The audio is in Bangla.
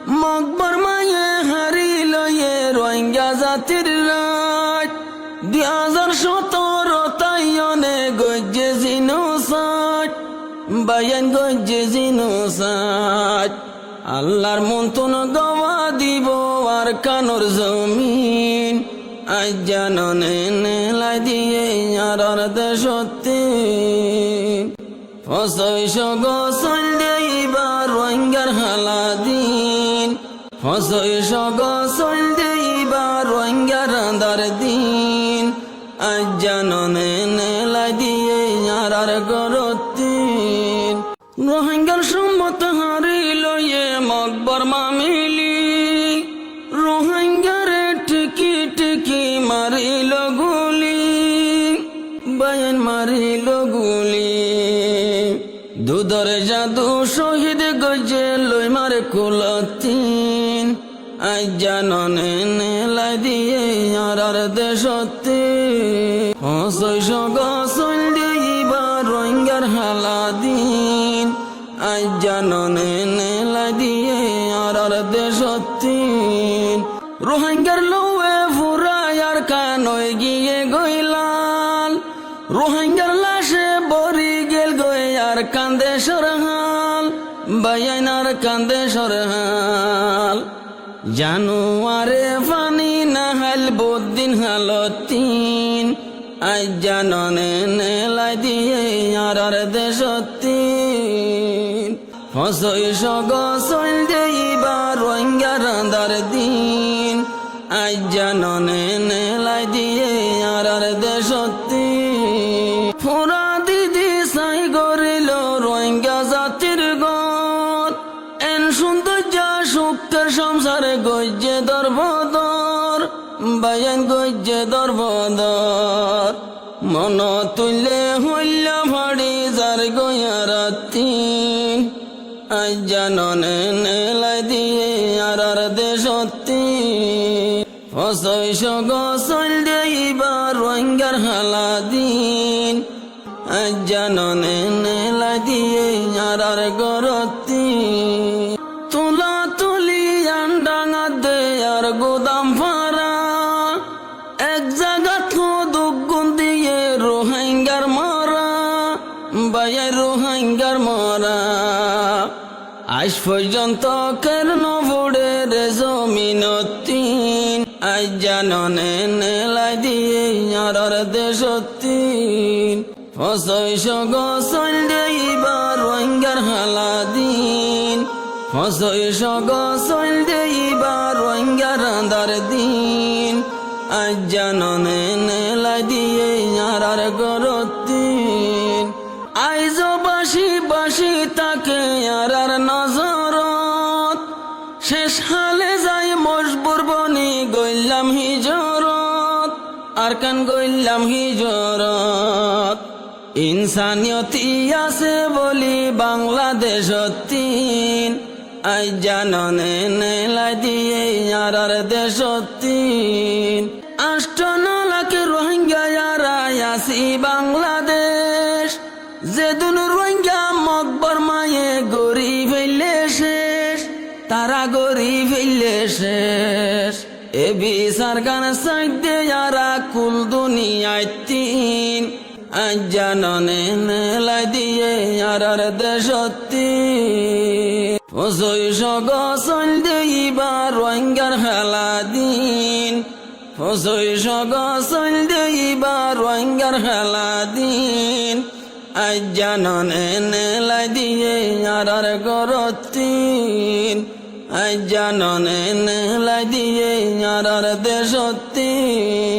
মকবর মায়ে হারিল রোহিঙ্গা জাতির রাত 2017 তাইয়নে গজ্জে জিনোসাইড বায়ান গজ্জে জিনোসাইড আল্লাহর মন্তন গওয়া দিব আর কানোর জমিন আজ জাননে নেলাই দিয়ে আর দেশতে ফসইশ গসল দেইবার রোহিঙ্গার হালাদিন ফসইশ গসল দেইবার রোহিঙ্গার আন্দার দিন আজ জাননে নেলাই দিয়ে আর গরতিন রোহিঙ্গার সম্মত হারিল মকবর মামিলি রোহিঙ্গারে ঠিকি ঠিকি মারিল গুলি বায়ান মারিল গুলি দুধর জাদু শহীদ গজে লই মারে কুলতিন আজ জাননে নেলাই দিয়ে আর দেশতে হসইশ গসল দেইবার রোহিঙ্গার হালাদিন আজ জাননে নেলাই দিয়ে আর দেশতে রোহিঙ্গার লৌয়ে ফুরায় আর কানয় গিয়ে গইলাল রোহিঙ্গার লাশে বরি গেল গয়ে আর কান্দে সরহাল বায়ান আর কান্দে সরহাল জানুয়ারে পানি নাহাল বদিন হালতিন আজ জাননে নেলাই দিয়ে আর দেশতিন ফসইশ গসল দেইবার রোহিঙ্গার আন্দার দিন আজ জাননে নেলাই দিয়ে আর দেশতিন ফুরা দিদি সাই গরিল রোহিঙ্গা জাতির গত এন সৌন্দর্য সুখের সংসারে গজ্জে দরবদর বায়ান গজ্জে দরবদর মন তুললে হইল ভাড়ি যার গয়ারাতিন আজ জাননে নেলাই দিয়ে আর দেশতিন ফসইশ গসল দেইবার রোহিঙ্গার হালাদিন আজ জাননে নেলাই দিয়ে আর গরতিন তুলা তুলি আন্ডাঙা দে আর গোদাম ফারা এক জায়গাত দুগুণ দিয়ে রোহিঙ্গার মরা বায়ার রোহিঙ্গার মরা আজ পর্যন্ত কেন বুড়ে রে জমিনতিন আজ জাননে নেলাই দিয়ে আর দেশতিন ফসইশ গসল দেইবার রোহিঙ্গার হালাদিন ফসইশ গসল দেইবার রোহিঙ্গার আন্দার দিন আজ জাননে নেলাই দিয়ে আর গরতিন আইজ বাসি বাসি তাকে আর নজরত শেষ হালে যাই মজবুর বনি গইলাম হিজরত আর কান গইলাম হিজরত ইনসানিয়তি আছে বলি বাংলাদেশতিন আজ জাননে নেলাই দিয়ে আর দেশতিন 8 লাখ রোহিঙ্গা আসি বাংলাদেশ যেদিন রোহিঙ্গা মকবর মায়ে গরি ফেললে শেষ তারা গরি ফেললে শেষ এ বিচার গান সাইডে যারা কুল দুনিয়ায় তিন আজ জাননে নেলাই দিয়ে আর দেশতিন ফসইশ গসল দেইবার রোহিঙ্গার হালাদিন ফসইশ গসল দেইবার রোহিঙ্গার হালাদিন আজ জাননে নেলাই দিয়ে আর গরতিন আজ জাননে নেলাই দিয়ে আর দেশতিন